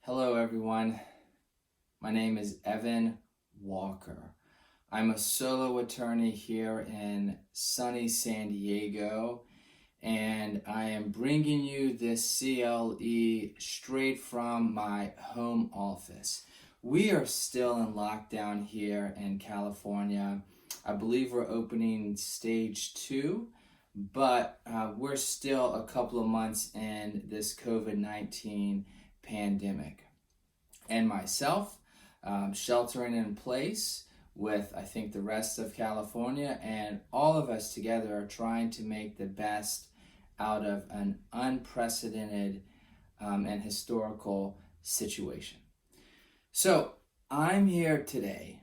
Hello everyone, my name is Evan Walker. I'm a solo attorney here in sunny San Diego, and I am bringing you this CLE straight from my home office. We are still in lockdown here in California. I believe we're opening stage 2, but we're still a couple of months in this COVID-19 pandemic. And myself, sheltering in place with, I think, the rest of California, and all of us together are trying to make the best out of an unprecedented and historical situation. So I'm here today,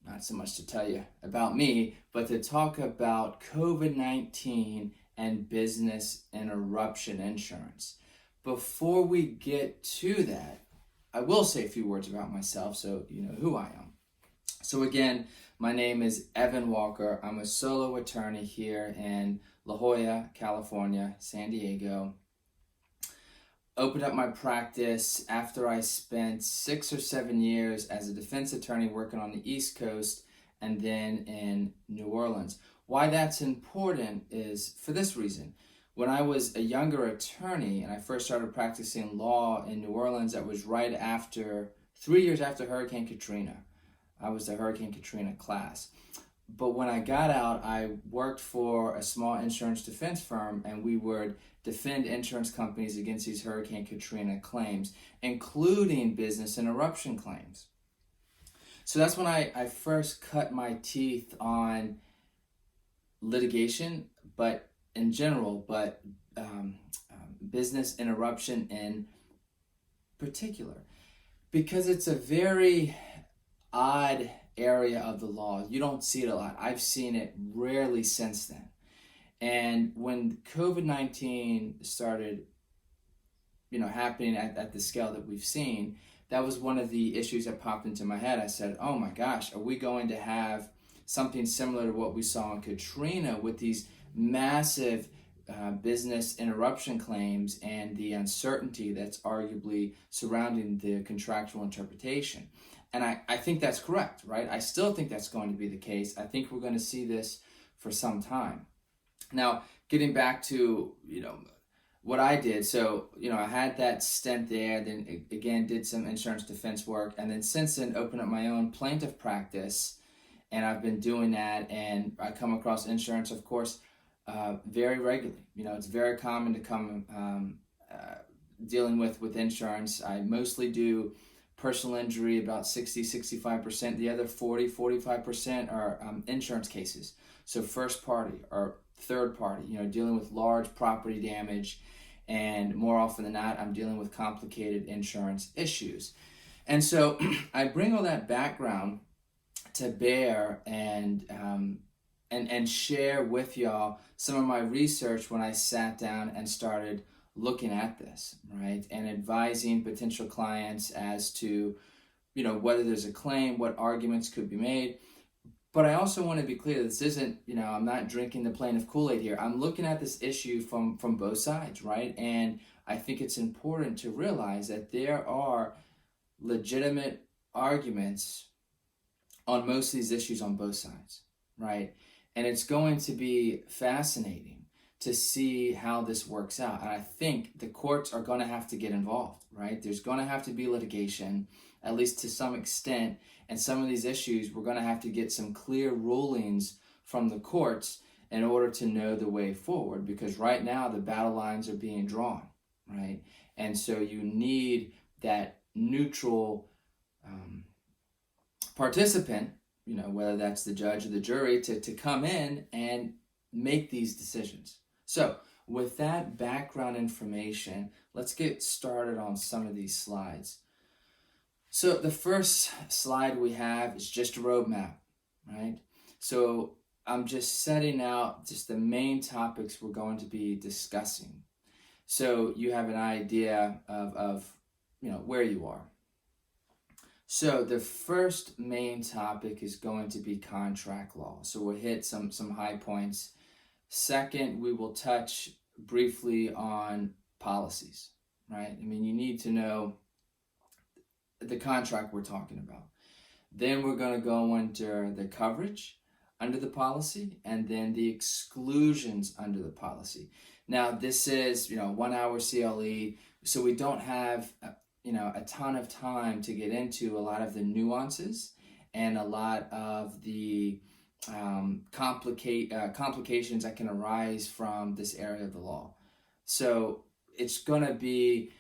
not so much to tell you about me, but to talk about COVID-19 and business interruption insurance. Before we get to that, I will say a few words about myself so you know who I am. So again, my name is Evan Walker. I'm a solo attorney here in La Jolla, California, San Diego. Opened up my practice after I spent 6 or 7 years as a defense attorney working on the East Coast and then in New Orleans. Why that's important is for this reason. When I was a younger attorney and I first started practicing law in New Orleans, that was right after, 3 years after Hurricane Katrina. I was the Hurricane Katrina class. But when I got out, I worked for a small insurance defense firm, and we would defend insurance companies against these Hurricane Katrina claims, including business interruption claims. So that's when I first cut my teeth on litigation, but in general, but business interruption in particular, because it's a very odd area of the law. You don't see it a lot. I've seen it rarely since then. And when COVID-19 started, happening at the scale that we've seen, that was one of the issues that popped into my head. I said, oh my gosh, are we going to have something similar to what we saw in Katrina with these massive business interruption claims and the uncertainty that's arguably surrounding the contractual interpretation? And I think that's correct, right? I still think that's going to be the case. I think we're going to see this for some time. Now, getting back to, what I did. So, I had that stint there, then again, did some insurance defense work. And then since then, opened up my own plaintiff practice. And I've been doing that. And I come across insurance, of course, very regularly. It's very common to come dealing with insurance. I mostly do personal injury, about 60-65%. The other 40-45% are insurance cases. So first party or third party, dealing with large property damage. And more often than not, I'm dealing with complicated insurance issues. And so I bring all that background to bear and share with y'all some of my research when I sat down and started looking at this, right? And advising potential clients as to, whether there's a claim, what arguments could be made. But I also want to be clear, this isn't, I'm not drinking the plaintiff Kool-Aid here. I'm looking at this issue from both sides, right? And I think it's important to realize that there are legitimate arguments on most of these issues on both sides, right? And it's going to be fascinating to see how this works out. And I think the courts are going to have to get involved, right? There's going to have to be litigation, at least to some extent. And some of these issues, we're going to have to get some clear rulings from the courts in order to know the way forward. Because right now, the battle lines are being drawn, right? And so you need that neutral participant, whether that's the judge or the jury, to come in and make these decisions. So with that background information, let's get started on some of these slides. So the first slide we have is just a roadmap, right? So I'm just setting out just the main topics we're going to be discussing. So you have an idea of where you are. So the first main topic is going to be contract law. So we'll hit some high points. Second, we will touch briefly on policies, right? I mean, you need to know the contract we're talking about. Then we're going to go under the coverage under the policy, and then the exclusions under the policy. Now, this is 1 hour CLE, so we don't have a ton of time to get into a lot of the nuances and a lot of the complications that can arise from this area of the law. So it's going to be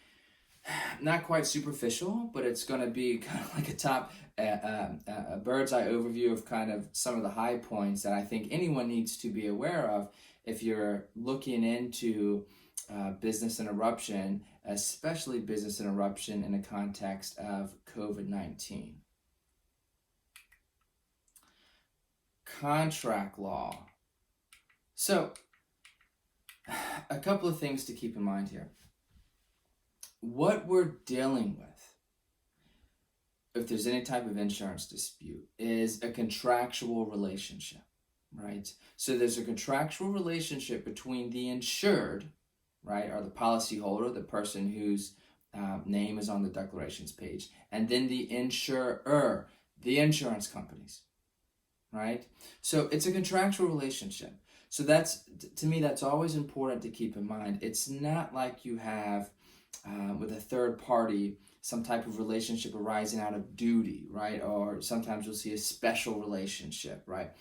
not quite superficial, but it's going to be kind of like a bird's eye overview of kind of some of the high points that I think anyone needs to be aware of if you're looking into business interruption, especially business interruption in the context of COVID-19. Contract law. So, a couple of things to keep in mind here. What we're dealing with, if there's any type of insurance dispute, is a contractual relationship, right? So there's a contractual relationship between the insured, right, or the policyholder, the person whose name is on the declarations page, and then the insurer, the insurance companies, right? So it's a contractual relationship. So that's, to me, that's always important to keep in mind. It's not like you have with a third party, some type of relationship arising out of duty, right? Or sometimes you'll see a special relationship, right?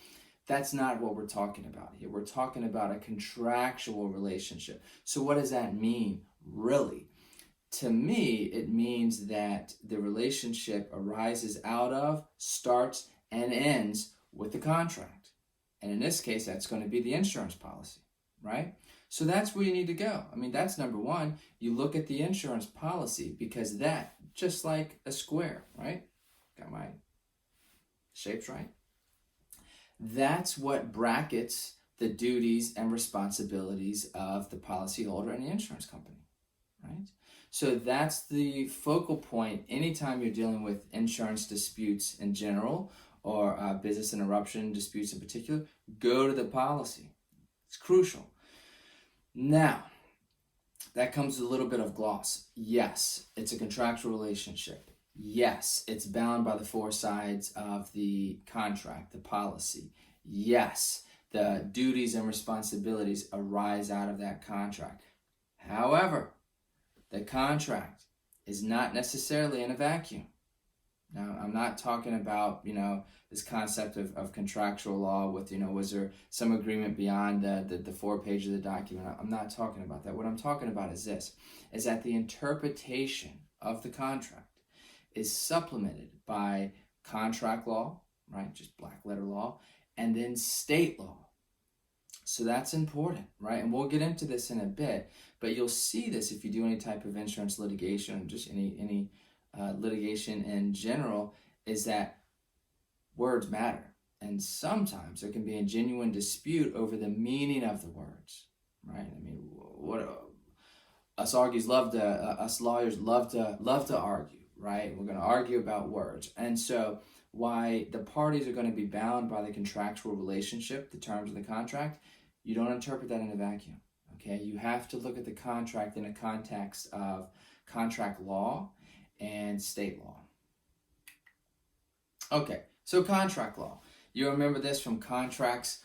That's not what we're talking about here. We're talking about a contractual relationship. So what does that mean, really? To me, it means that the relationship arises out of, starts, and ends with the contract. And in this case, that's going to be the insurance policy, right? So that's where you need to go. I mean, that's number one. You look at the insurance policy, because that, just like a square, right? Got my shapes right? That's what brackets the duties and responsibilities of the policyholder and the insurance company, right? So that's the focal point anytime you're dealing with insurance disputes in general, or business interruption disputes in particular. Go to the policy. It's crucial. Now, that comes with a little bit of gloss. Yes, it's a contractual relationship. Yes, it's bound by the four sides of the contract, the policy. Yes, the duties and responsibilities arise out of that contract. However, the contract is not necessarily in a vacuum. Now, I'm not talking about, this concept of contractual law with, was there some agreement beyond the 4 pages of the document? I'm not talking about that. What I'm talking about is this, is that the interpretation of the contract is supplemented by contract law, right? Just black letter law, and then state law. So that's important, right? And we'll get into this in a bit, but you'll see this if you do any type of insurance litigation, or just any litigation in general, is that words matter. And sometimes there can be a genuine dispute over the meaning of the words, right? I mean, us lawyers love to argue, right? We're going to argue about words. And so why the parties are going to be bound by the contractual relationship, the terms of the contract, you don't interpret that in a vacuum, okay? You have to look at the contract in a context of contract law and state law. Okay, so contract law. You remember this from Contracts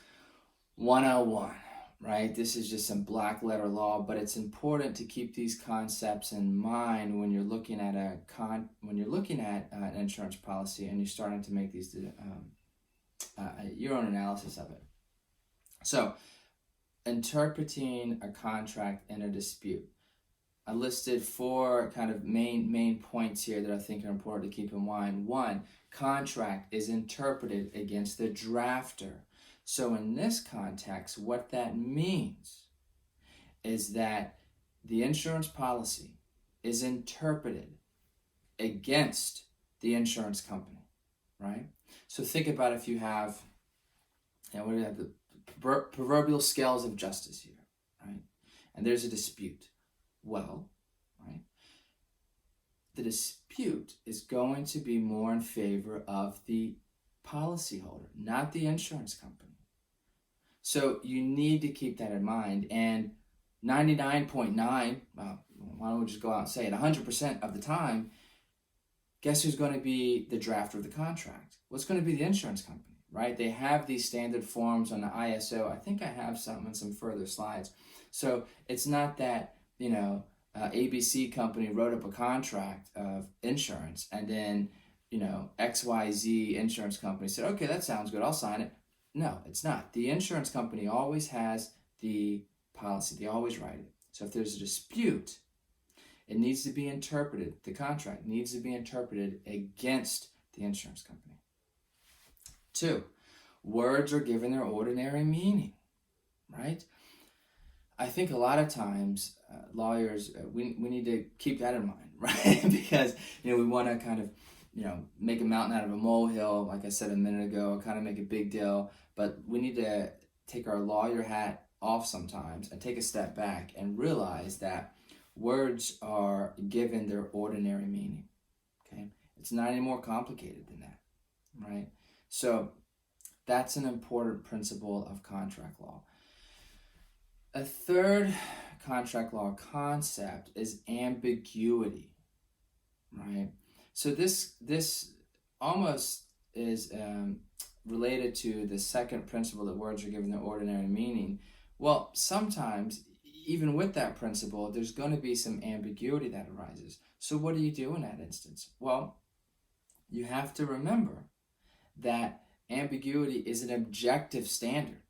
101, right? This is just some black letter law, but it's important to keep these concepts in mind when you're looking at an insurance policy and you're starting to make these your own analysis of it. So, interpreting a contract in a dispute. I listed 4 kind of main points here that I think are important to keep in mind. 1, contract is interpreted against the drafter. So in this context, what that means is that the insurance policy is interpreted against the insurance company, right? So think about if you have, what do we have? The proverbial scales of justice here, right? And there's a dispute. Well, right, the dispute is going to be more in favor of the policyholder, not the insurance company. So you need to keep that in mind. And 99.9, why don't we just go out and say it, 100% of the time, guess who's going to be the drafter of the contract? Well, it's going to be the insurance company, right? They have these standard forms on the ISO. I think I have some further slides. So it's not that, ABC company wrote up a contract of insurance and then, XYZ insurance company said, okay, that sounds good, I'll sign it. No, it's not. The insurance company always has the policy. They always write it. So if there's a dispute, it needs to be interpreted, the contract needs to be interpreted against the insurance company. 2, words are given their ordinary meaning, right? I think a lot of times lawyers, we need to keep that in mind, right? Because, we want to kind of, make a mountain out of a molehill, like I said a minute ago, kind of make a big deal, but we need to take our lawyer hat off sometimes and take a step back and realize that words are given their ordinary meaning, okay? It's not any more complicated than that, right? So that's an important principle of contract law. A third contract law concept is ambiguity, right? So this almost is related to the second principle that words are given their ordinary meaning. Well, sometimes, even with that principle, there's going to be some ambiguity that arises. So what do you do in that instance? Well, you have to remember that ambiguity is an objective standard,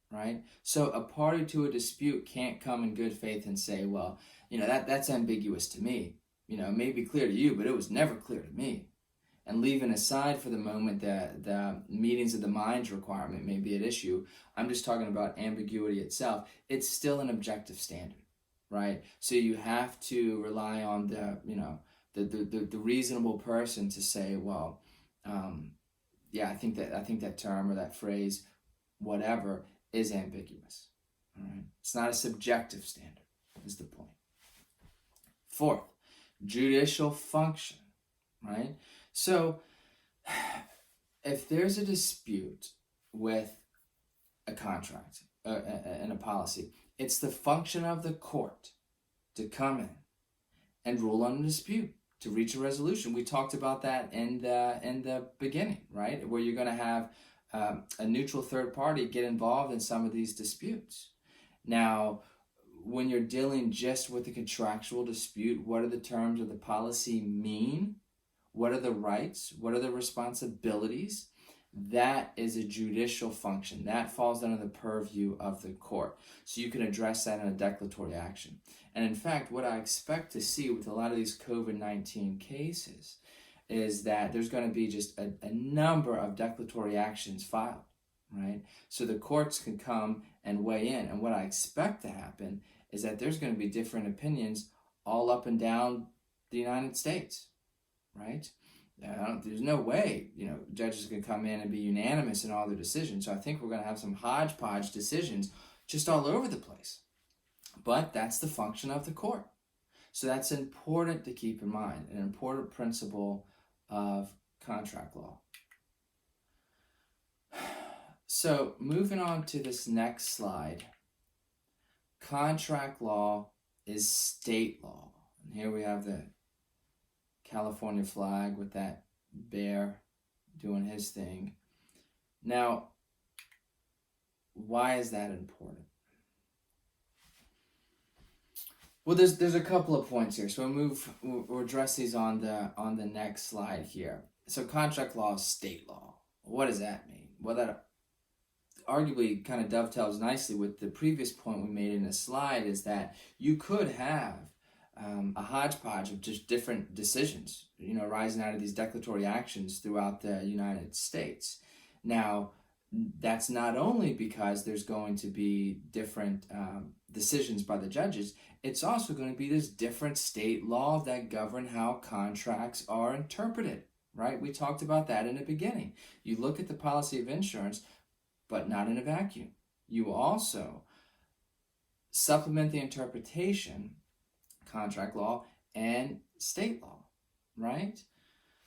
right? So a party to a dispute can't come in good faith and say, well, that's ambiguous to me. It may be clear to you, but it was never clear to me. And leaving aside for the moment the meetings of the minds requirement may be at issue, I'm just talking about ambiguity itself. It's still an objective standard, right? So you have to rely on the reasonable person to say, well, I think that term or that phrase, whatever, is ambiguous. All right, it's not a subjective standard, is the point. 4th, judicial function, right? So if there's a dispute with a contract and a policy, it's the function of the court to come in and rule on the dispute, to reach a resolution. We talked about that in the beginning, right? Where you're going to have a neutral third party get involved in some of these disputes. Now, when you're dealing just with a contractual dispute, what do the terms of the policy mean? What are the rights? What are the responsibilities? That is a judicial function. That falls under the purview of the court. So you can address that in a declaratory action. And in fact, what I expect to see with a lot of these COVID-19 cases is that there's going to be just a number of declaratory actions filed, right? So the courts can come and weigh in. And what I expect to happen is that there's going to be different opinions all up and down the United States, right? There's no way, judges can come in and be unanimous in all their decisions. So I think we're going to have some hodgepodge decisions just all over the place. But that's the function of the court. So that's important to keep in mind, an important principle of contract law. So moving on to this next slide, contract law is state law. And here we have the California flag with that bear doing his thing. Now, why is that important? Well, there's a couple of points here. So we'll address these on the next slide here. So contract law is state law. What does that mean? Well, that arguably kind of dovetails nicely with the previous point we made in the slide, is that you could have a hodgepodge of just different decisions, arising out of these declaratory actions throughout the United States. Now, that's not only because there's going to be different decisions by the judges, it's also going to be this different state law that govern how contracts are interpreted, right? We talked about that in the beginning. You look at the policy of insurance, but not in a vacuum. You also supplement the interpretation, contract law, and state law, right?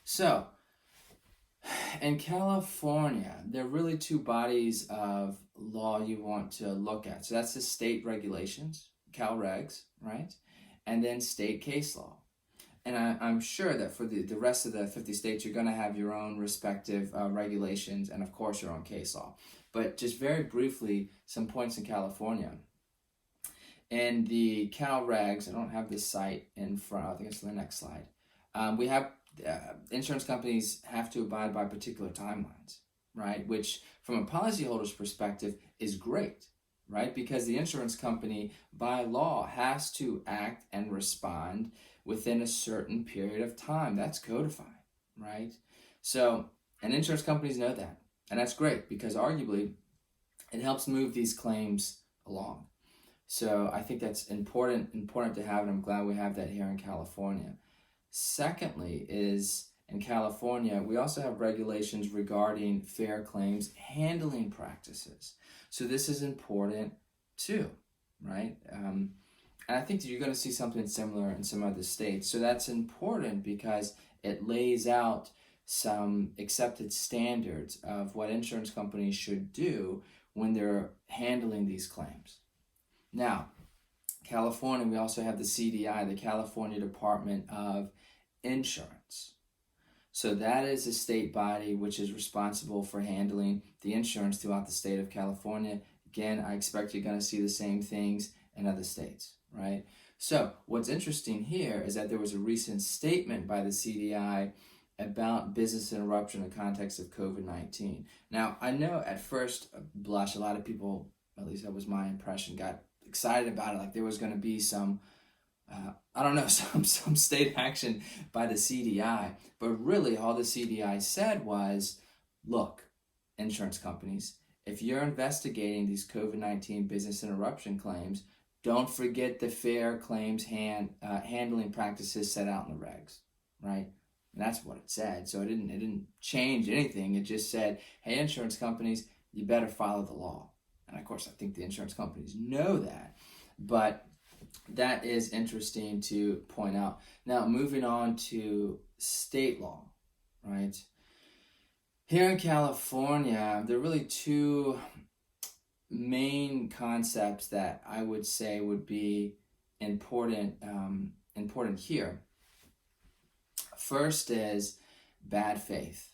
So, in California, there are really two bodies of law you want to look at. So that's the state regulations, Cal Regs, right? And then state case law. And I'm sure that for the rest of the 50 states, you're going to have your own respective regulations and, of course, your own case law. But just very briefly, some points in California. In the Cal Regs, I don't have this site in front, I think it's the next slide. We have insurance companies have to abide by particular timelines, right? Which, from a policyholder's perspective, is great, right? Because the insurance company, by law, has to act and respond within a certain period of time. That's codified, right? So, and insurance companies know that. And that's great because arguably it helps move these claims along. So I think that's important to have, and I'm glad we have that here in California. Secondly is, in California, we also have regulations regarding fair claims handling practices. So this is important too, right? And I think that you're going to see something similar in some other states. So that's important because it lays out some accepted standards of what insurance companies should do when they're handling these claims. Now, California, we also have the CDI, the California Department of Insurance. So that is a state body which is responsible for handling the insurance throughout the state of California. Again, I expect you're going to see the same things in other states, right? So what's interesting here is that there was a recent statement by the CDI about business interruption in the context of COVID-19. Now, I know at first blush, a lot of people, at least that was my impression, got excited about it, like there was going to be some some state action by the CDI. But really all the CDI said was, look, insurance companies, if you're investigating these COVID-19 business interruption claims, don't forget the fair claims handling practices set out in the regs, right? And that's what it said. So it didn't change anything. It just said, hey, insurance companies, you better follow the law. And of course, I think the insurance companies know that, but that is interesting to point out. Now, moving on to state law, right? Here in California, there are really two main concepts that I would say would be important here. First is bad faith,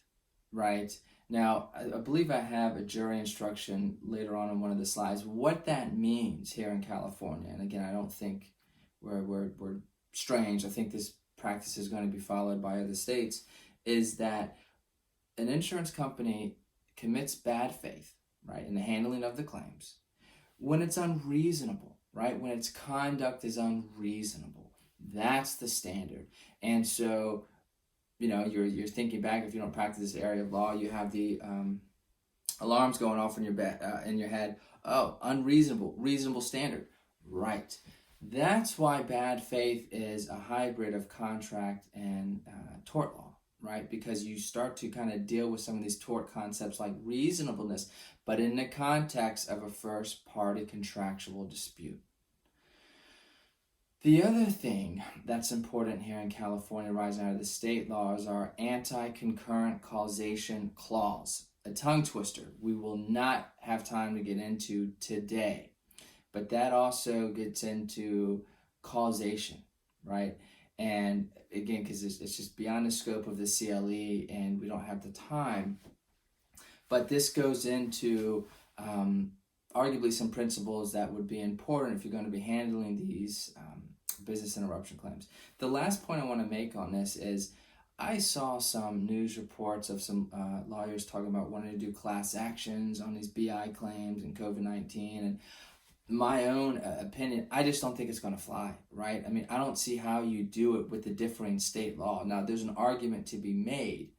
right? Now, I believe I have a jury instruction later on one of the slides. What that means here in California, and again, I don't think we're strange. I think this practice is going to be followed by other states, is that an insurance company commits bad faith, right, in the handling of the claims when it's unreasonable, right? When its conduct is unreasonable. That's the standard. And so, you know, you're thinking back, if you don't practice this area of law, you have the alarms going off in your head. Oh, unreasonable, reasonable standard. Right. That's why bad faith is a hybrid of contract and tort law, right? Because you start to kind of deal with some of these tort concepts like reasonableness, but in the context of a first-party contractual dispute. The other thing that's important here in California rising out of the state laws are anti-concurrent causation clause. A tongue twister we will not have time to get into today. But that also gets into causation, right? And again, because it's just beyond the scope of the CLE and we don't have the time. But this goes into arguably some principles that would be important if you're going to be handling these business interruption claims. The last point I want to make on this is I saw some news reports of some lawyers talking about wanting to do class actions on these BI claims and COVID-19. And my own opinion, I just don't think it's going to fly, right? I mean, I don't see how you do it with the differing state law. Now, there's an argument to be made.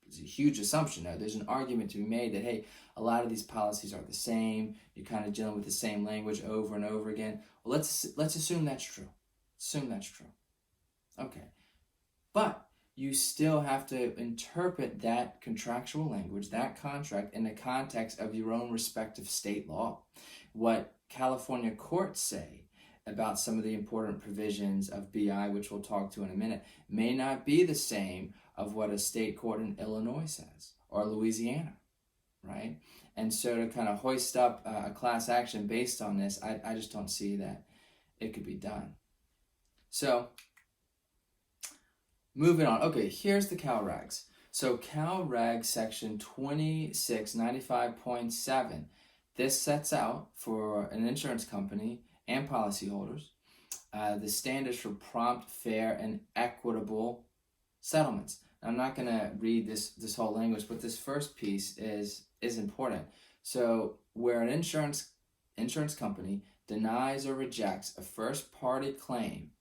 It's a huge assumption though. There's an argument to be made that, hey, a lot of these policies are the same. You're kind of dealing with the same language over and over again. Well, let's assume that's true. Assume that's true. Okay. But you still have to interpret that contractual language, that contract, in the context of your own respective state law. What California courts say about some of the important provisions of BI, which we'll talk to in a minute, may not be the same of what a state court in Illinois says or Louisiana, right? And so to kind of hoist up a class action based on this, I just don't see that it could be done. So moving on. Okay, here's the Cal Regs. So Cal Reg section 2695.7. This sets out for an insurance company and policyholders the standards for prompt, fair, and equitable settlements. I'm not going to read this whole language, but this first piece is important. So where an insurance company denies or rejects a first party claim,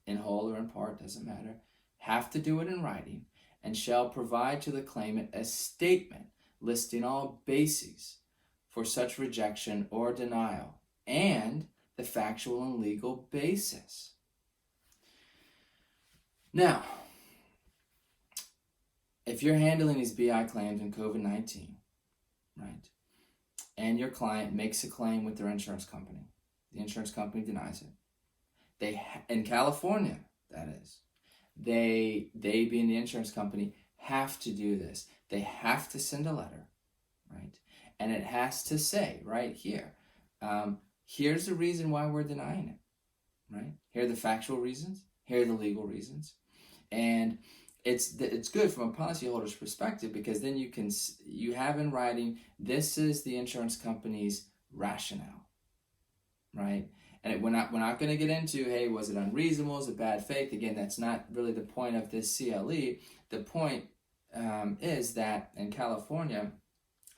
in whole or in part, doesn't matter, have to do it in writing, and shall provide to the claimant a statement listing all bases for such rejection or denial and the factual and legal basis. Now, if you're handling these BI claims in COVID-19, right, and your client makes a claim with their insurance company, the insurance company denies it. In California, that is, they being the insurance company, have to do this. They have to send a letter, right? And it has to say right here, here's the reason why we're denying it, right? Here are the factual reasons. Here are the legal reasons. And it's good from a policyholder's perspective, because then you have in writing, this is the insurance company's rationale, right? And we're not going to get into, hey, was it unreasonable? Is it bad faith? Again, that's not really the point of this CLE. The point is that in California,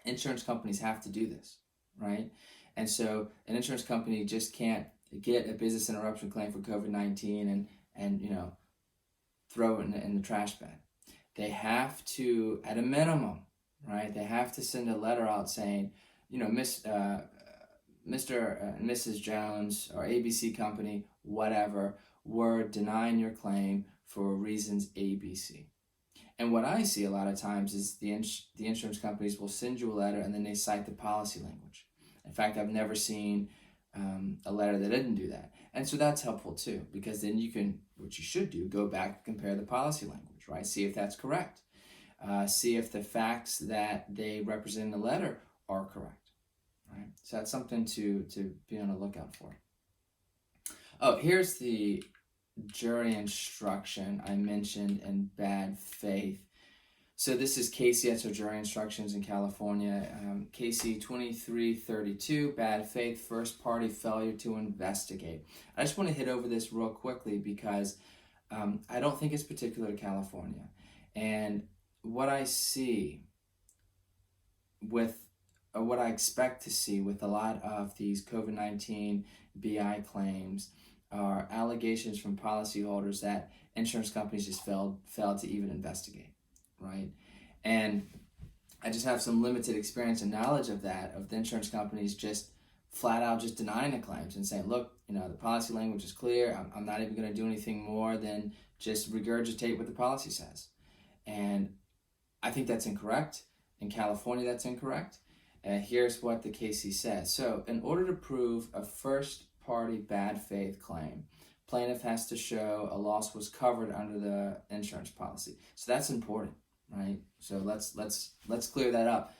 insurance companies have to do this, right? And so an insurance company just can't get a business interruption claim for COVID-19 and throw it in the trash bin. They have to, at a minimum, right? They have to send a letter out saying, Mr. and Mrs. Jones or ABC company, whatever, we're denying your claim for reasons ABC. And what I see a lot of times is the insurance companies will send you a letter and then they cite the policy language. In fact, I've never seen a letter that didn't do that. And so that's helpful too, because then you can, what you should do, go back and compare the policy language, right? See if that's correct. See if the facts that they represent in the letter are correct, right? So that's something to be on the lookout for. Oh, here's the jury instruction I mentioned in bad faith. So this is KCS, or jury instructions in California. KC 2332, bad faith, first party failure to investigate. I just want to hit over this real quickly because I don't think it's particular to California. And what I see what I expect to see with a lot of these COVID-19 BI claims are allegations from policyholders that insurance companies just failed to even investigate, right? And I just have some limited experience and knowledge of that, of the insurance companies just flat out just denying the claims and saying, look, the policy language is clear. I'm not even going to do anything more than just regurgitate what the policy says. And I think that's incorrect. In California, that's incorrect. Here's what the KC says. So in order to prove a first party bad faith claim, plaintiff has to show a loss was covered under the insurance policy. So that's important, right? So let's clear that up.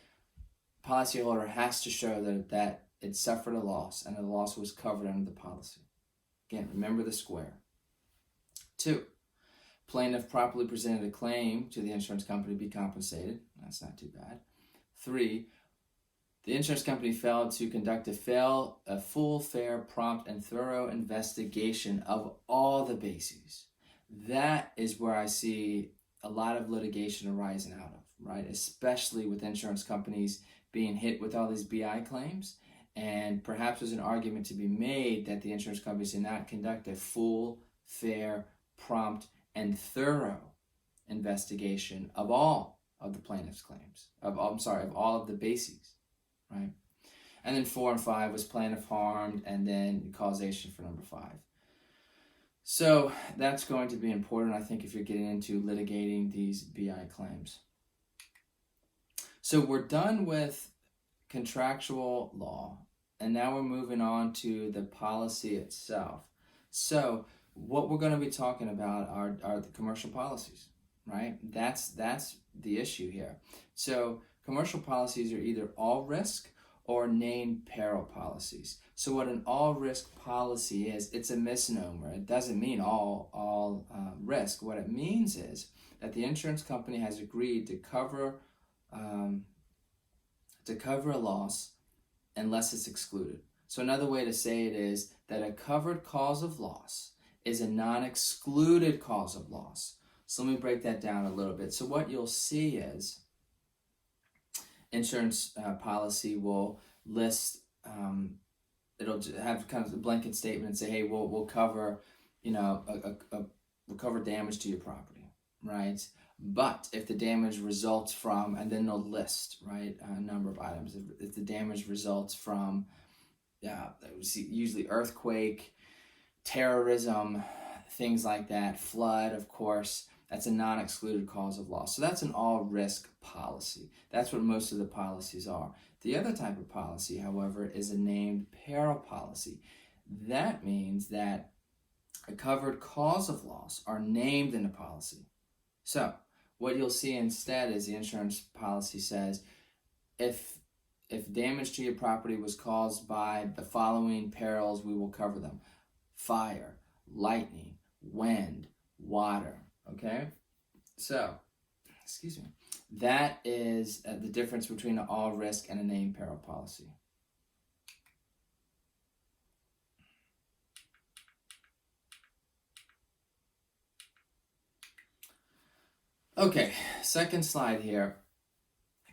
Policyholder has to show that it suffered a loss and the loss was covered under the policy. Again, remember the square. 2, plaintiff properly presented a claim to the insurance company to be compensated. That's not too bad. 3, the insurance company failed to conduct a full, fair, prompt, and thorough investigation of all the bases. That is where I see a lot of litigation arising out of, right? Especially with insurance companies being hit with all these BI claims. And perhaps there's an argument to be made that the insurance companies did not conduct a full, fair, prompt, and thorough investigation of all of the plaintiff's claims, of all of the bases. Right, and then 4 and 5 was plaintiff harmed, and then causation for number 5. So that's going to be important, I think, if you're getting into litigating these BI claims. So we're done with contractual law, and now we're moving on to the policy itself. So what we're going to be talking about are the commercial policies, right? That's the issue here. So commercial policies are either all risk or named peril policies. So what an all-risk policy is, it's a misnomer. It doesn't mean all risk. What it means is that the insurance company has agreed to cover a loss unless it's excluded. So another way to say it is that a covered cause of loss is a non-excluded cause of loss. So let me break that down a little bit. So what you'll see is insurance policy will list, it'll have kind of a blanket statement and say, hey, we'll cover, we'll cover damage to your property, right? But if the damage results from, and then they'll list, right, a number of items. If the damage results from, usually earthquake, terrorism, things like that, flood, of course, that's a non-excluded cause of loss. So that's an all-risk policy. That's what most of the policies are. The other type of policy, however, is a named peril policy. That means that a covered cause of loss are named in the policy. So what you'll see instead is the insurance policy says, if damage to your property was caused by the following perils, we will cover them: fire, lightning, wind, water. Okay, so, excuse me, that is the difference between an all-risk and a named peril policy. Okay, second slide here.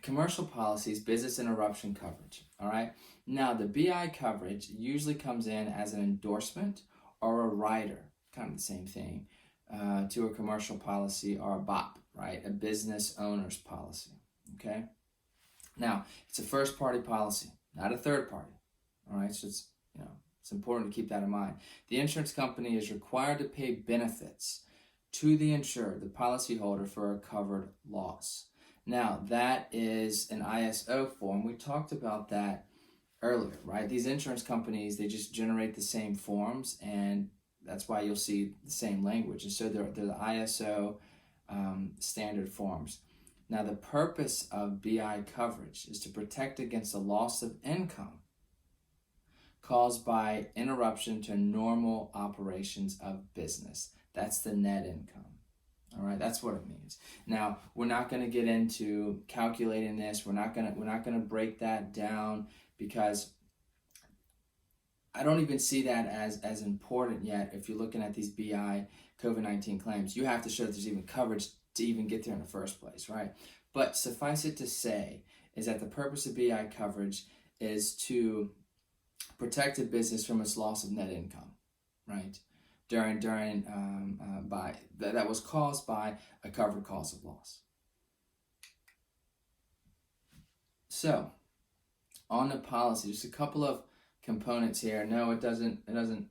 Commercial policies, business interruption coverage, all right? Now, the BI coverage usually comes in as an endorsement or a rider, kind of the same thing, to a commercial policy, or a BOP, right? A business owner's policy, okay? Now, it's a first-party policy, not a third party, all right? So it's important to keep that in mind. The insurance company is required to pay benefits to the insured, the policyholder, for a covered loss. Now, that is an ISO form. We talked about that earlier, right? These insurance companies, they just generate the same forms, and that's why you'll see the same language. And so they're the ISO standard forms. Now, the purpose of BI coverage is to protect against the loss of income caused by interruption to normal operations of business. That's the net income. All right, that's what it means. Now, we're not going to get into calculating this. We're not going to break that down, because I don't even see that as important yet. If you're looking at these BI COVID-19 claims, you have to show that there's even coverage to even get there in the first place, right? But suffice it to say is that the purpose of BI coverage is to protect a business from its loss of net income, right? That was caused by a covered cause of loss. So, on the policy, just a couple of components here. No, it doesn't, I'm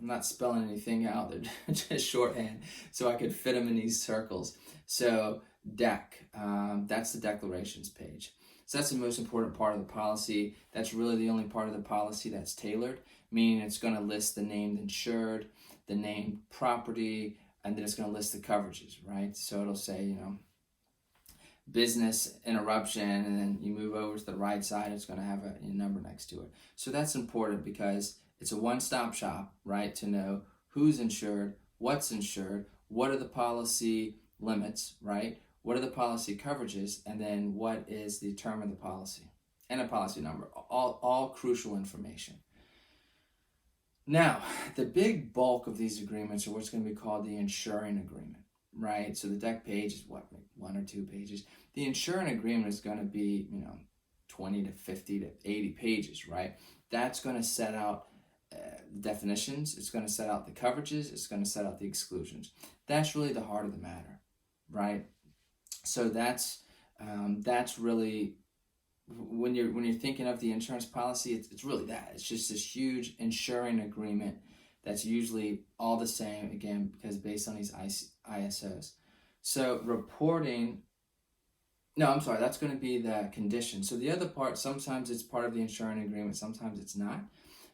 not spelling anything out. They're just shorthand, so I could fit them in these circles. So, that's the declarations page. So that's the most important part of the policy. That's really the only part of the policy that's tailored, meaning it's going to list the named insured, the named property, and then it's going to list the coverages, right? So it'll say, business interruption, and then you move over to the right side, it's going to have a number next to it. So that's important because it's a one-stop shop, right, to know who's insured, what are the policy limits, right? What are the policy coverages, and then what is the term of the policy and a policy number, all crucial information. Now, the big bulk of these agreements are what's going to be called the insuring agreement, right? So the deck page is like 1 or 2 pages. The insuring agreement is going to be, 20 to 50 to 80 pages, right? That's going to set out definitions. It's going to set out the coverages. It's going to set out the exclusions. That's really the heart of the matter, right? So that's really, when you're thinking of the insurance policy, it's really that. It's just this huge insuring agreement that's usually all the same, again, because based on these ISOs. So that's going to be the condition. So the other part, sometimes it's part of the insuring agreement, sometimes it's not,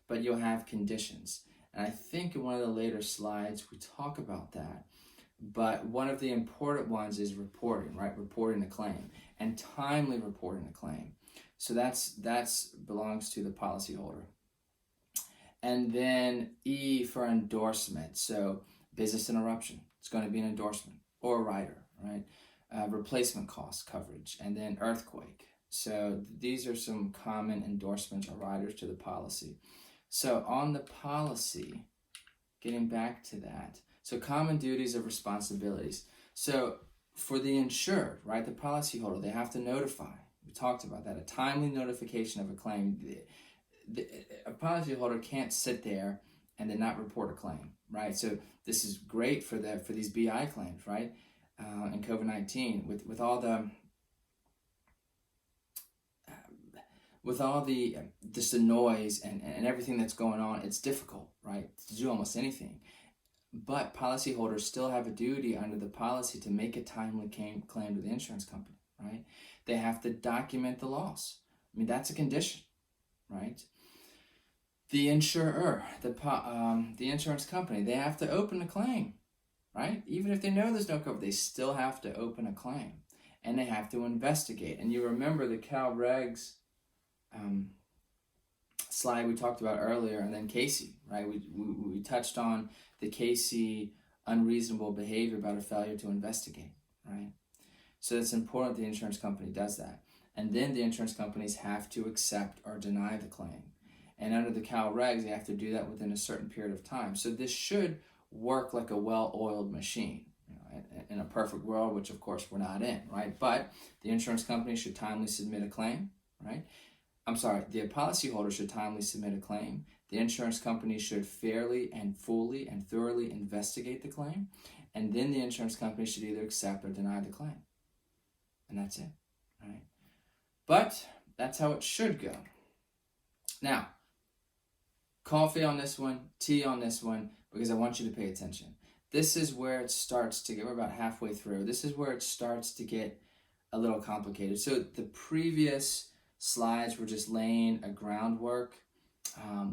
but you'll have conditions. And I think in one of the later slides we talk about that. But one of the important ones is reporting, right? Reporting a claim, and timely reporting a claim. So that's belongs to the policyholder. And then E for endorsement. So business interruption, it's going to be an endorsement or a rider, right? Replacement cost coverage, and then earthquake. So these are some common endorsements or riders to the policy. So on the policy, getting back to that, so common duties of responsibilities. So for the insured, right, the policyholder, they have to notify. We talked about that, a timely notification of a claim. A policyholder can't sit there and then not report a claim, right? So this is great for these BI claims, right? And COVID-19 with all the just the noise and everything that's going on, it's difficult, right, to do almost anything. But policyholders still have a duty under the policy to make a timely claim to the insurance company, right? They have to document the loss. I mean, that's a condition, right? The insurer, the insurance company, they have to open a claim, right? Even if they know there's no coverage, they still have to open a claim, and they have to investigate. And you remember the Cal Regs slide we talked about earlier, and then Casey, right? We touched on the Casey unreasonable behavior about a failure to investigate, right? So it's important the insurance company does that. And then the insurance companies have to accept or deny the claim. And under the Cal Regs, they have to do that within a certain period of time. So this should work like a well-oiled machine, in a perfect world, which of course we're not in, right? But the insurance company should timely submit a claim, right? The policyholder should timely submit a claim. The insurance company should fairly and fully and thoroughly investigate the claim. And then the insurance company should either accept or deny the claim. And that's it, right? But that's how it should go. Now, coffee on this one, tea on this one, because I want you to pay attention. This is where it starts to get, we're about halfway through. This is where it starts to get a little complicated. So the previous slides were just laying a groundwork,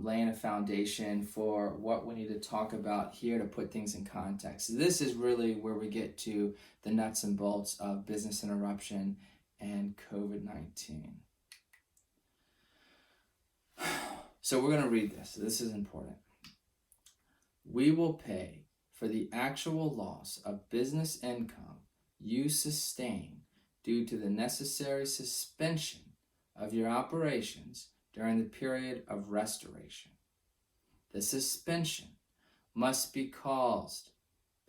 laying a foundation for what we need to talk about here to put things in context. This is really where we get to the nuts and bolts of business interruption and COVID-19. So we're going to read this. This is important. We will pay for the actual loss of business income you sustain due to the necessary suspension of your operations during the period of restoration. The suspension must be caused,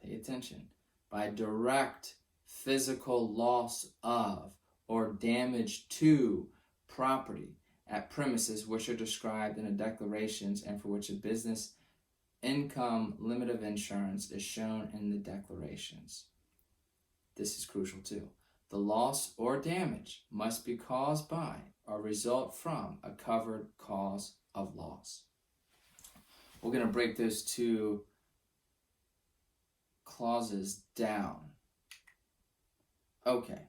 pay attention, by direct physical loss of or damage to property at premises which are described in the declarations and for which a business income limit of insurance is shown in the declarations. This is crucial too. The loss or damage must be caused by or result from a covered cause of loss. We're going to break those two clauses down. Okay.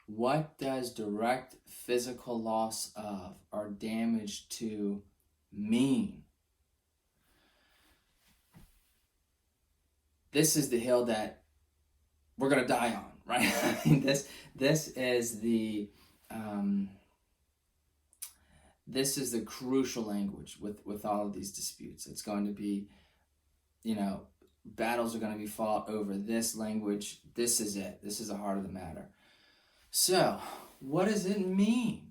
What does direct physical loss of or damage to mean? This is the hill that we're going to die on, right? I mean, this is the crucial language with all of these disputes. It's going to be, battles are going to be fought over this language. This is it. This is the heart of the matter. So, what does it mean?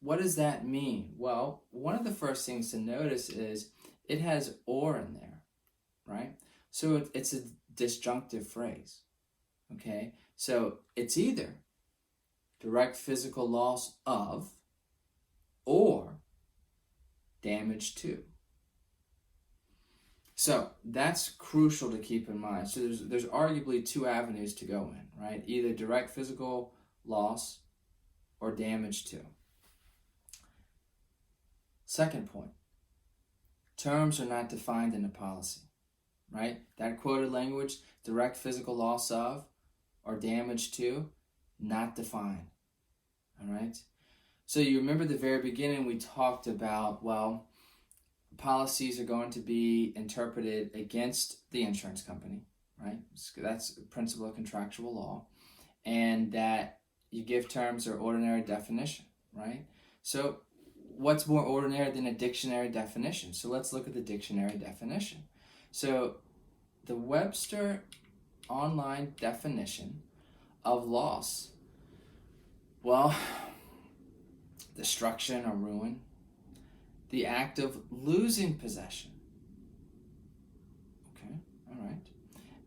What does that mean? Well, one of the first things to notice is it has or in there, right? So it's a disjunctive phrase, okay? So it's either direct physical loss of or damage to. So that's crucial to keep in mind. So there's arguably two avenues to go in, right? Either direct physical loss or damage to. Second point, terms are not defined in the policy, right? That quoted language, direct physical loss of or damage to, not defined, all right? So you remember the very beginning we talked about, well, policies are going to be interpreted against the insurance company, right? So that's a principle of contractual law, and that you give terms their ordinary definition, right? So what's more ordinary than a dictionary definition? So let's look at the dictionary definition. So the Webster online definition of loss, well, destruction or ruin, the act of losing possession. Okay, all right.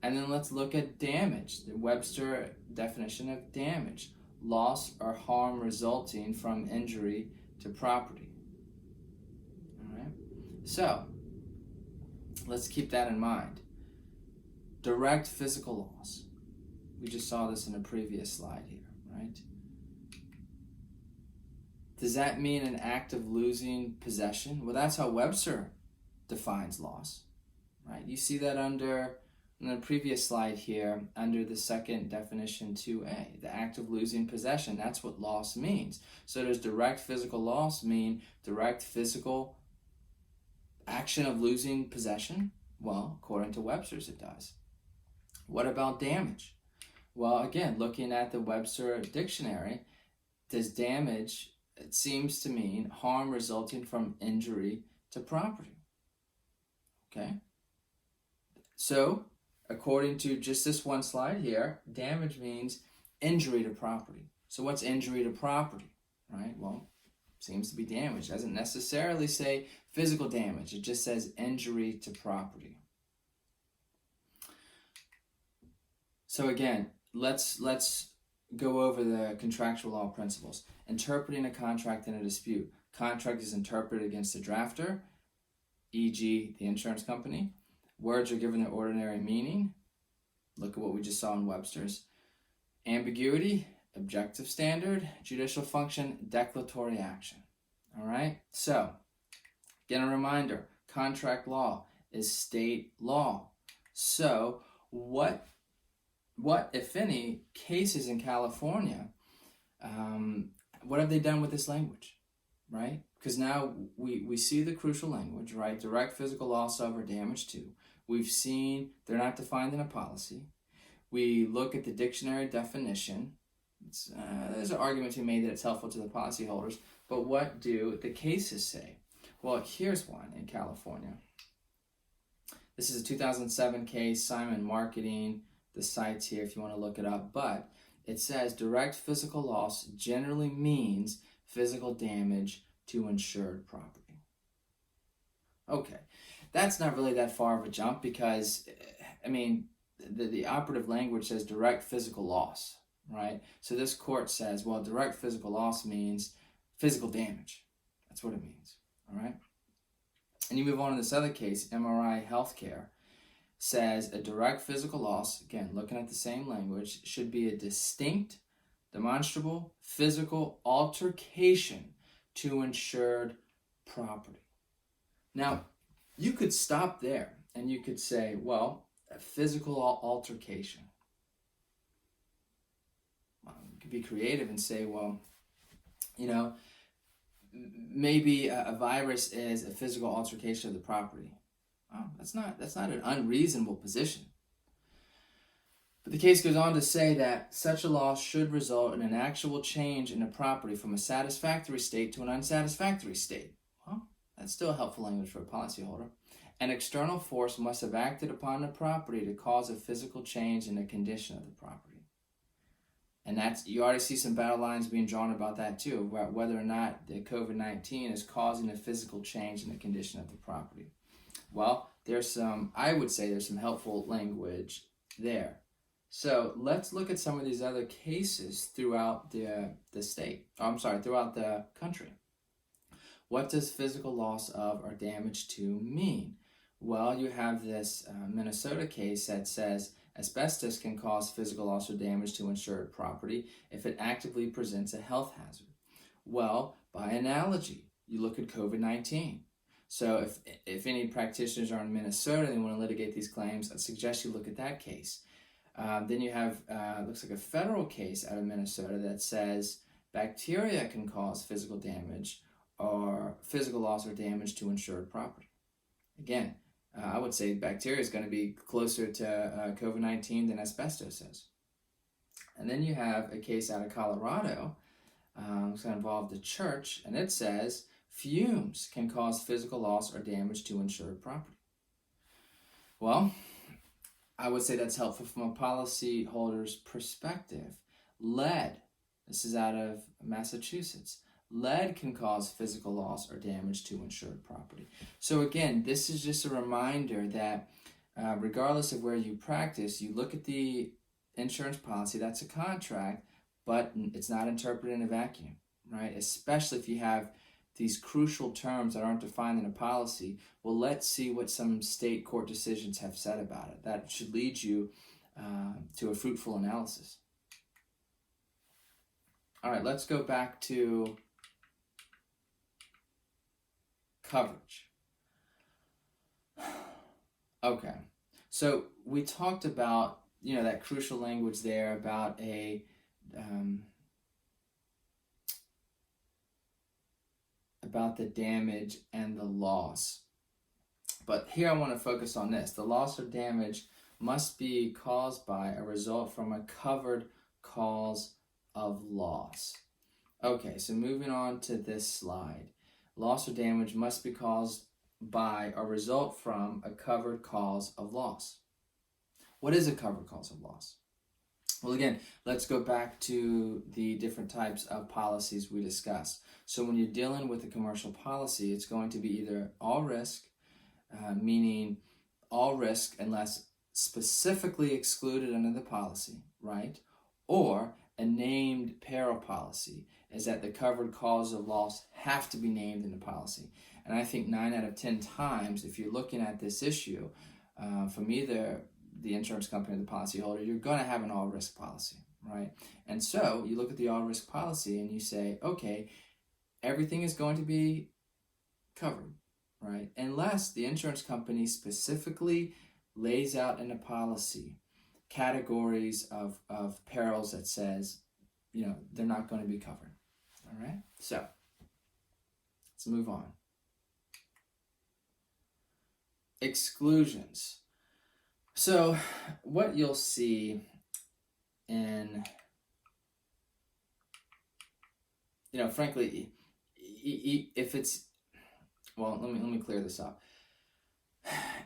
And then let's look at damage, the Webster definition of damage, loss or harm resulting from injury to property. All right, so let's keep that in mind. Direct physical loss. We just saw this in a previous slide here, right? Does that mean an act of losing possession? Well, that's how Webster defines loss, right? You see that under, in the previous slide here, under the second definition 2A, the act of losing possession. That's what loss means. So does direct physical loss mean direct physical action of losing possession? Well, according to Webster's, it does. What about damage? Well, again, looking at the Webster dictionary, does damage, it seems to mean harm resulting from injury to property. Okay? So, according to just this one slide here, damage means injury to property. So what's injury to property, right? Well, seems to be damage. It doesn't necessarily say physical damage. It just says injury to property. So again, let's go over the contractual law principles. Interpreting a contract in a dispute. Contract is interpreted against the drafter, e.g. the insurance company. Words are given their ordinary meaning. Look at what we just saw in Webster's. Ambiguity, objective standard. Judicial function, declaratory action. All right? So, again, a reminder, contract law is state law. So, what if any, cases in California, what have they done with this language, right? Because now we see the crucial language, right? Direct physical loss of or damage to. We've seen they're not defined in a policy. We look at the dictionary definition. There's an argument to be made that it's helpful to the policyholders, but what do the cases say? Well, here's one in California. This is a 2007 case, Simon Marketing. The site's here if you want to look it up, but it says direct physical loss generally means physical damage to insured property. Okay, that's not really that far of a jump because, I mean, the operative language says direct physical loss, right? So this court says, well, direct physical loss means physical damage. That's what it means, all right? And you move on to this other case, MRI Healthcare, says a direct physical loss, again, looking at the same language, should be a distinct, demonstrable, physical altercation to insured property. Now, you could stop there and you could say, well, a physical altercation. You could be creative and say, well, you know, maybe a virus is a physical altercation of the property. Oh, that's not an unreasonable position. But the case goes on to say that such a loss should result in an actual change in the property from a satisfactory state to an unsatisfactory state. Well, that's still helpful language for a policyholder. An external force must have acted upon the property to cause a physical change in the condition of the property. And that's, you already see some battle lines being drawn about that too, about whether or not the COVID-19 is causing a physical change in the condition of the property. Well, I would say there's some helpful language there. So let's look at some of these other cases throughout throughout the country. What does physical loss of or damage to mean? Well, you have this Minnesota case that says asbestos can cause physical loss or damage to insured property if it actively presents a health hazard. Well, by analogy, you look at COVID-19. So if any practitioners are in Minnesota and they want to litigate these claims, I'd suggest you look at that case. Then you have, looks like a federal case out of Minnesota that says bacteria can cause physical damage or physical loss or damage to insured property. Again, I would say bacteria is going to be closer to COVID-19 than asbestos is. And then you have a case out of Colorado It's going to involve the church, and it says fumes can cause physical loss or damage to insured property. Well, I would say that's helpful from a policyholder's perspective. Lead, this is out of Massachusetts. Lead can cause physical loss or damage to insured property. So again, this is just a reminder that regardless of where you practice, you look at the insurance policy, that's a contract, but it's not interpreted in a vacuum, right? Especially if you have these crucial terms that aren't defined in a policy. Well, let's see what some state court decisions have said about it. That should lead you to a fruitful analysis. All right, let's go back to coverage. Okay, so we talked about, that crucial language there about about the damage and the loss. But here I want to focus on this. The loss or damage must be caused by a result from a covered cause of loss. Okay, so moving on to this slide. Loss or damage must be caused by or result from a covered cause of loss. What is a covered cause of loss? Well, again, let's go back to the different types of policies we discussed. So when you're dealing with a commercial policy, it's going to be either all risk, meaning all risk unless specifically excluded under the policy, right? Or a named peril policy, is that the covered cause of loss have to be named in the policy. And I think 9 out of 10 times, if you're looking at this issue from either the insurance company or the policyholder, you're going to have an all-risk policy, right? And so you look at the all-risk policy and you say, okay, everything is going to be covered, right? Unless the insurance company specifically lays out in a policy categories of perils that says, they're not going to be covered, all right? So let's move on. Exclusions. So what you'll see in, frankly, if it's, well, let me clear this up.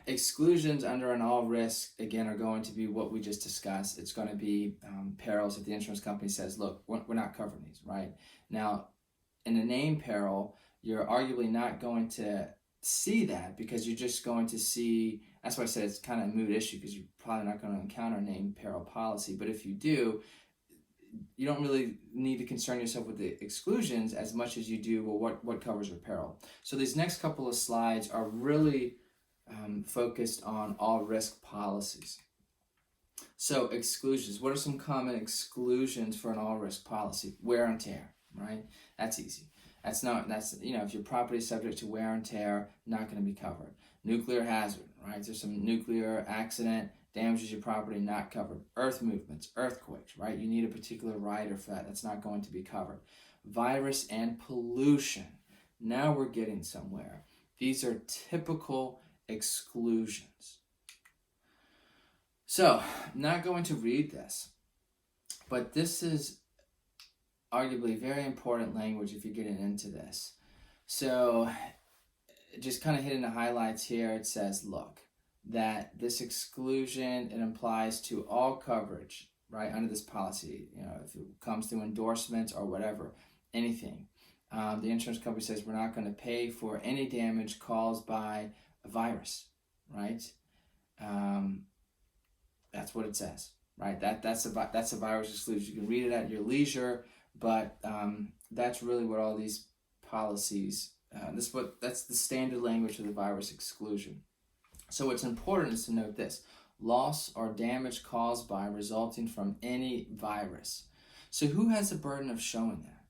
Exclusions under an all risk, again, are going to be what we just discussed. It's going to be perils if the insurance company says, look, we're not covering these, right? Now, in a named peril, you're arguably not going to see that because you're just going to see, that's why I said it's kind of a moot issue because you're probably not going to encounter a named peril policy. But if you do, you don't really need to concern yourself with the exclusions as much as you do, well, what covers your peril. So these next couple of slides are really focused on all risk policies. So exclusions, what are some common exclusions for an all risk policy? Wear and tear, right? That's easy. That's if your property is subject to wear and tear, not going to be covered. Nuclear hazard, right? There's some nuclear accident, damages your property, not covered. Earth movements, earthquakes, right? You need a particular rider for that. That's not going to be covered. Virus and pollution. Now we're getting somewhere. These are typical exclusions. So, I'm not going to read this, but this is arguably very important language if you're getting into this. So, just kind of hitting the highlights here, it says, look, that this exclusion, it applies to all coverage, right, under this policy. If it comes to endorsements or whatever, anything. The insurance company says we're not going to pay for any damage caused by a virus, right? That's what it says, right? That's a virus exclusion. You can read it at your leisure, but that's really what all these policies. That's the standard language of the virus exclusion. So what's important is to note this: loss or damage caused by, resulting from any virus. So who has the burden of showing that,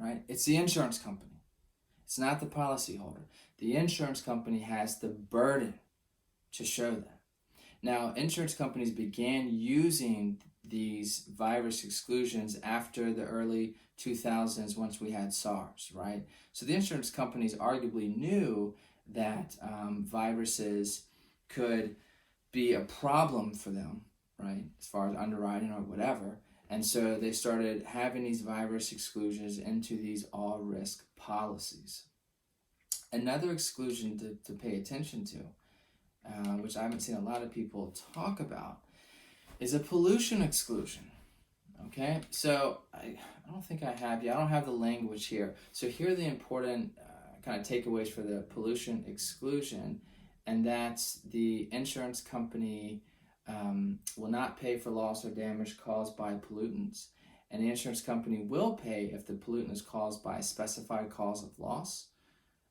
right? It's the insurance company. It's not the policyholder. The insurance company has the burden to show that. Now, insurance companies began using these virus exclusions after the early 2000s once we had SARS, right? So the insurance companies arguably knew that viruses could be a problem for them, right, as far as underwriting or whatever. And so they started having these virus exclusions into these all-risk policies. Another exclusion to pay attention to, which I haven't seen a lot of people talk about, is a pollution exclusion. Okay, so I don't think I have I don't have the language here. So here are the important kind of takeaways for the pollution exclusion, and that's the insurance company will not pay for loss or damage caused by pollutants, and the insurance company will pay if the pollutant is caused by a specified cause of loss.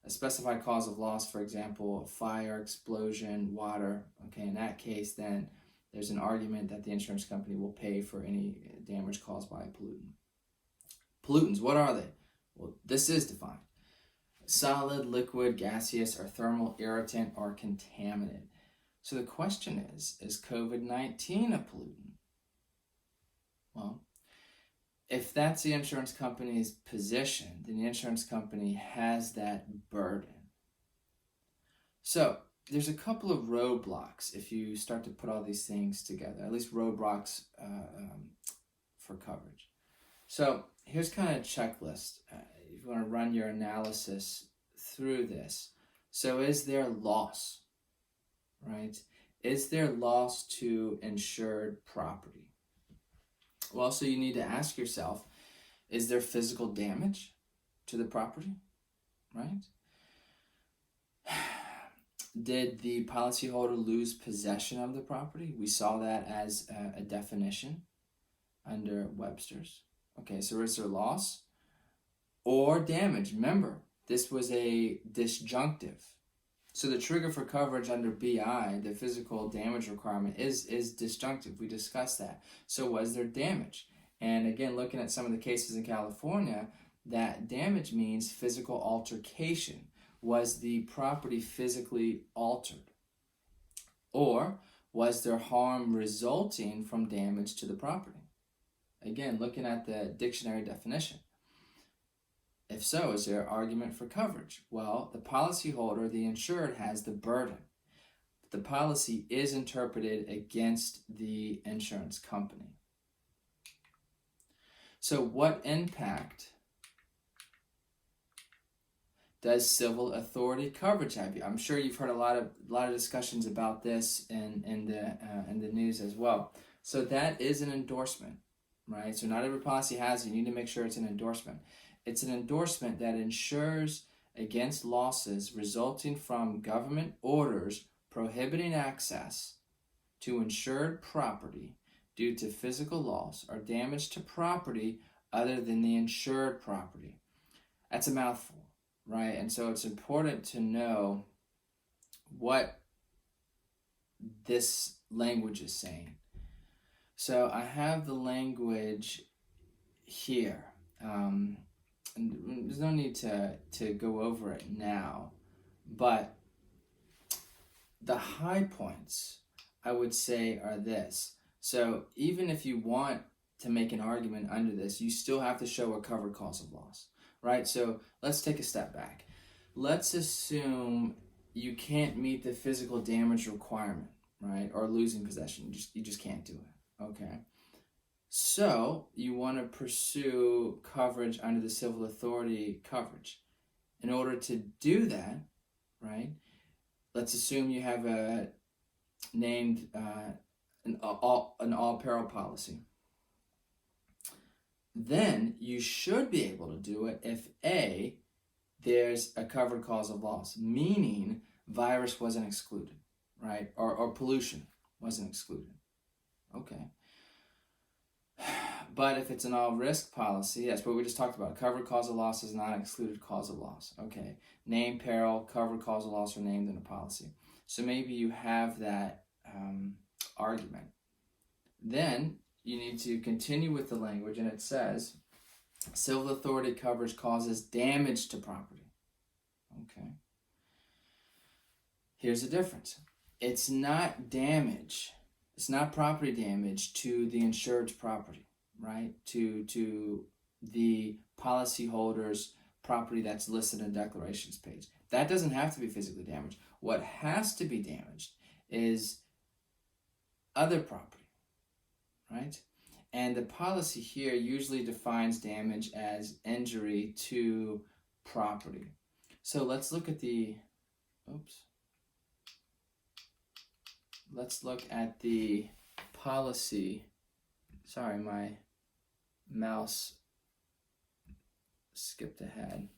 A specified cause of loss, for example, fire, explosion, water. Okay, in that case, then there's an argument that the insurance company will pay for any damage caused by a pollutant. Pollutants, what are they? Well, this is defined. Solid, liquid, gaseous, or thermal irritant or contaminant. So the question is COVID-19 a pollutant? Well, if that's the insurance company's position, then the insurance company has that burden. So there's a couple of roadblocks if you start to put all these things together, at least roadblocks for coverage. So here's kind of a checklist. If you want to run your analysis through this. So is there loss, right? Is there loss to insured property? Well, so you need to ask yourself, is there physical damage to the property, right? Did the policyholder lose possession of the property? We saw that as a definition under Webster's. Okay, so is there loss or damage? Remember, this was a disjunctive. So the trigger for coverage under BI, the physical damage requirement, is disjunctive. We discussed that. So was there damage? And again, looking at some of the cases in California, that damage means physical altercation. Was the property physically altered? Or was there harm resulting from damage to the property? Again, looking at the dictionary definition. If so, is there argument for coverage? Well, the policyholder, the insured, has the burden. The policy is interpreted against the insurance company. So what impact does civil authority coverage have? I'm sure you've heard a lot of discussions about this in the news as well. So that is an endorsement, right? So not every policy has it. You need to make sure it's an endorsement. It's an endorsement that insures against losses resulting from government orders prohibiting access to insured property due to physical loss or damage to property other than the insured property. That's a mouthful, right? And so it's important to know what this language is saying. So I have the language here. And there's no need to go over it now, but the high points, I would say, are this. So even if you want to make an argument under this, you still have to show a covered cause of loss, right? So let's take a step back. Let's assume you can't meet the physical damage requirement, right? Or losing possession. You just can't do it, okay? So you want to pursue coverage under the civil authority coverage. In order to do that, right, let's assume you have a named an all peril policy. Then you should be able to do it if A, there's a covered cause of loss, meaning virus wasn't excluded, right? Or pollution wasn't excluded. Okay. But if it's an all-risk policy, that's what we just talked about. Covered cause of loss is not excluded cause of loss. Okay. Named peril, covered cause of loss are named in a policy. So maybe you have that argument. Then you need to continue with the language, and it says, civil authority coverage causes damage to property. Okay. Here's the difference. It's not damage. It's not property damage to the insured's property, right? To the policyholder's property that's listed in the declarations page. That doesn't have to be physically damaged. What has to be damaged is other property, right? And the policy here usually defines damage as injury to property. So let's look at the, let's look at the policy. Sorry, my mouse skipped ahead.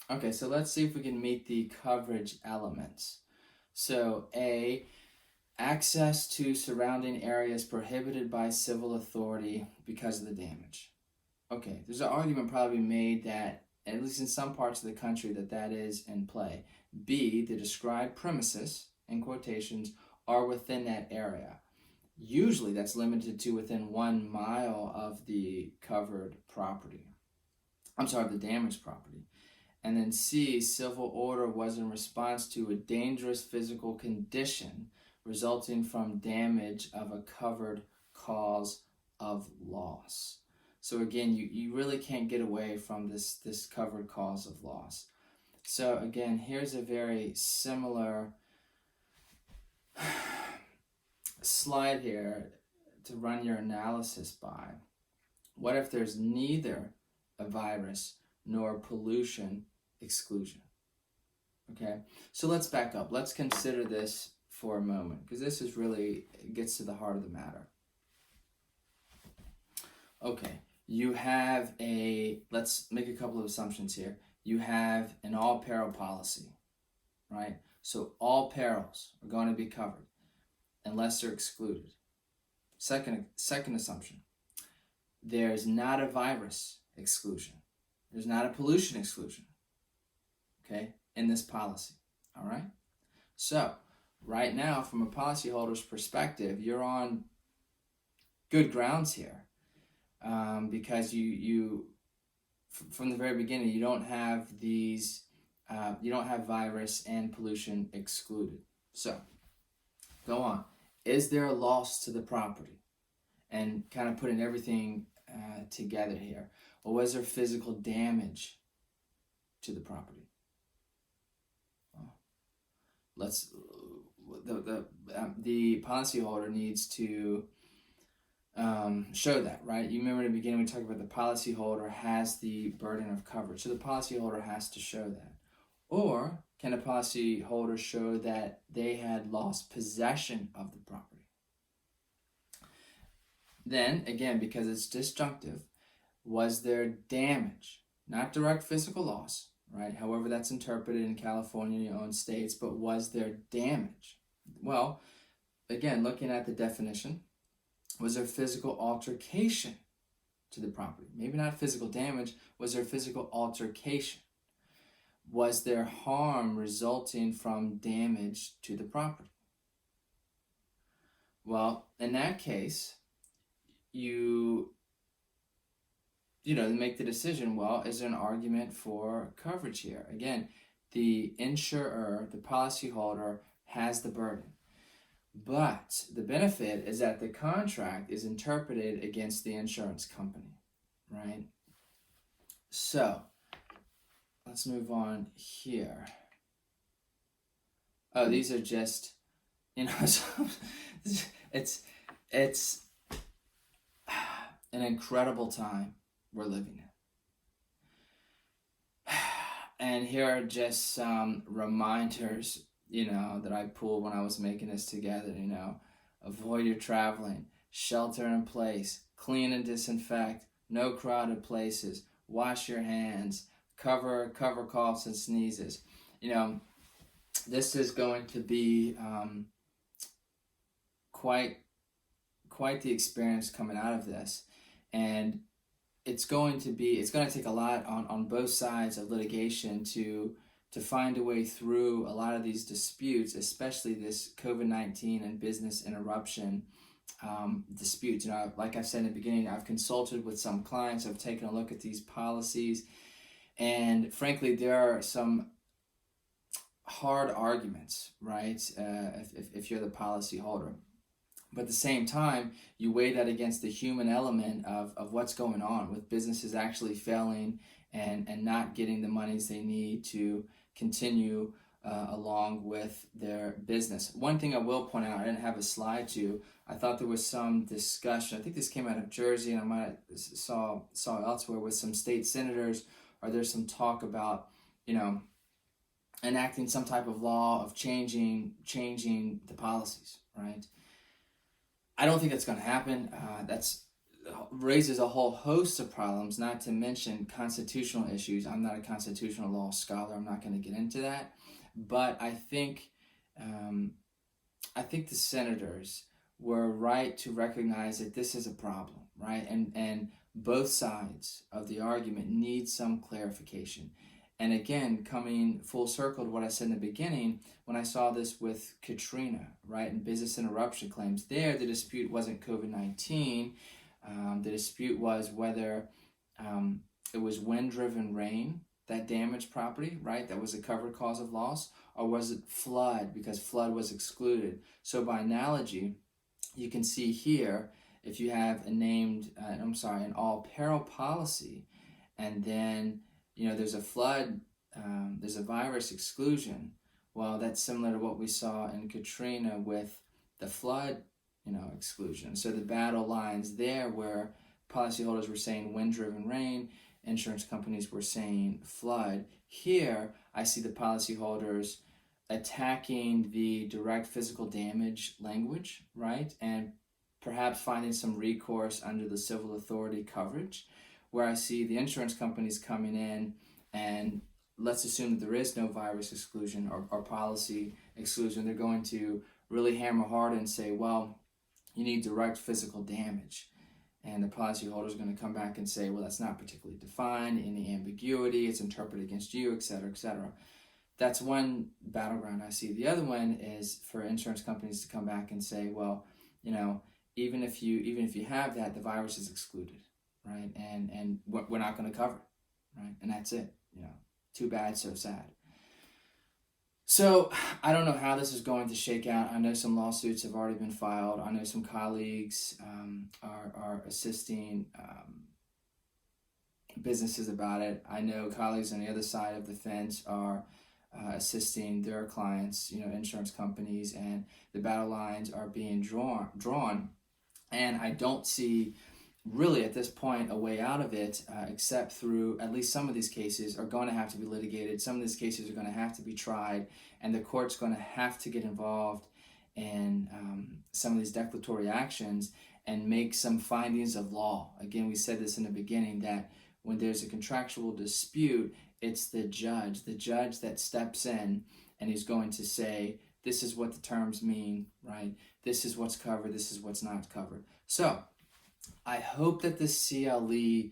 Okay, so let's see if we can meet the coverage elements. So A, access to surrounding areas prohibited by civil authority because of the damage. Okay, there's an argument probably made that, at least in some parts of the country, that is in play. B, the described premises, in quotations, are within that area. Usually that's limited to within 1 mile of the covered property. The damaged property. And then C, civil order was in response to a dangerous physical condition resulting from damage of a covered cause of loss. So again, you really can't get away from this covered cause of loss. So again, here's a very similar slide here to run your analysis by. What if there's neither a virus nor pollution exclusion? Okay, so let's back up. Let's consider this for a moment, because this is really gets to the heart of the matter. Okay, you have let's make a couple of assumptions here. You have an all peril policy, right? So all perils are going to be covered unless they're excluded. Second assumption, there's not a virus exclusion. There's not a pollution exclusion, okay, in this policy, all right? So right now, from a policyholder's perspective, you're on good grounds here, because you from the very beginning, you don't have these, you don't have virus and pollution excluded. So go on. Is there a loss to the property? And kind of putting everything together here. Or was there physical damage to the property? The policyholder needs to show that, right? You remember in the beginning we talked about the policyholder has the burden of coverage. So the policyholder has to show that. Or can a policyholder show that they had lost possession of the property? Then, again, because it's disjunctive, was there damage? Not direct physical loss, right? However that's interpreted in California and your own states, but was there damage? Well, again, looking at the definition, was there physical altercation to the property? Maybe not physical damage. Was there physical altercation? Was there harm resulting from damage to the property? Well, in that case, you make the decision, well, is there an argument for coverage here? Again, the insurer, the policyholder, has the burden. But the benefit is that the contract is interpreted against the insurance company, right? So let's move on here. Oh, these are just, it's an incredible time we're living in. And here are just some reminders, that I pulled when I was making this together, avoid your traveling, shelter in place, clean and disinfect, no crowded places, wash your hands, cover coughs and sneezes. This is going to be quite the experience coming out of this. And it's going to take a lot on both sides of litigation to find a way through a lot of these disputes, especially this COVID-19 and business interruption disputes. Like I said in the beginning, I've consulted with some clients, I've taken a look at these policies, and frankly, there are some hard arguments, right, if you're the policy holder. But at the same time, you weigh that against the human element of what's going on with businesses actually failing and not getting the monies they need to continue along with their business. One thing I will point out, I didn't have a slide to. I thought there was some discussion. I think this came out of Jersey, and I might have saw elsewhere with some state senators, or there's some talk about, enacting some type of law of changing the policies, right? I don't think that's going to happen. That's raises a whole host of problems, not to mention constitutional issues. I'm not a constitutional law scholar. I'm not going to get into that. But I think the senators were right to recognize that this is a problem, right? And both sides of the argument need some clarification. And again, coming full circle to what I said in the beginning, when I saw this with Katrina, right, and business interruption claims, there the dispute wasn't COVID-19. The dispute was whether it was wind-driven rain that damaged property, right, that was a covered cause of loss, or was it flood, because flood was excluded. So by analogy, you can see here, if you have an all peril policy, and then there's a flood, there's a virus exclusion. Well, that's similar to what we saw in Katrina with the flood, exclusion. So the battle lines there, where policyholders were saying wind-driven rain, insurance companies were saying flood. Here, I see the policyholders attacking the direct physical damage language, right? And perhaps finding some recourse under the civil authority coverage, where I see the insurance companies coming in, and let's assume that there is no virus exclusion or policy exclusion. They're going to really hammer hard and say, well, you need direct physical damage. And the policyholder is going to come back and say, well, that's not particularly defined, any ambiguity, it's interpreted against you, et cetera, et cetera. That's one battleground I see. The other one is for insurance companies to come back and say, well, even if you have that, the virus is excluded, right? And we're not going to cover it, right? And that's it. Too bad, so sad. So I don't know how this is going to shake out. I know some lawsuits have already been filed. I know some colleagues are assisting businesses about it. I know colleagues on the other side of the fence are assisting their clients, insurance companies, and the battle lines are being drawn. And I don't see really at this point a way out of it, except through at least some of these cases are going to have to be litigated. Some of these cases are going to have to be tried, and the court's going to have to get involved in some of these declaratory actions and make some findings of law. Again, we said this in the beginning, that when there's a contractual dispute, it's the judge that steps in, and he's going to say, this is what the terms mean, right? This is what's covered, this is what's not covered. So I hope that this CLE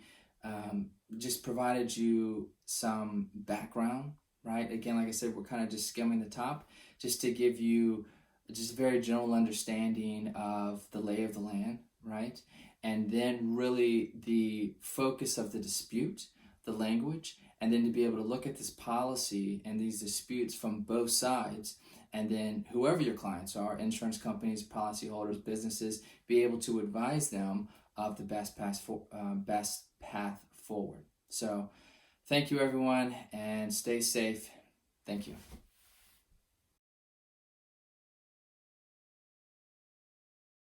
just provided you some background, right? Again, like I said, we're kind of just skimming the top, just to give you just a very general understanding of the lay of the land, right? And then really the focus of the dispute, the language, and then to be able to look at this policy and these disputes from both sides, and then whoever your clients are, insurance companies, policyholders, businesses, be able to advise them of the best path forward. So thank you, everyone, and stay safe. Thank you.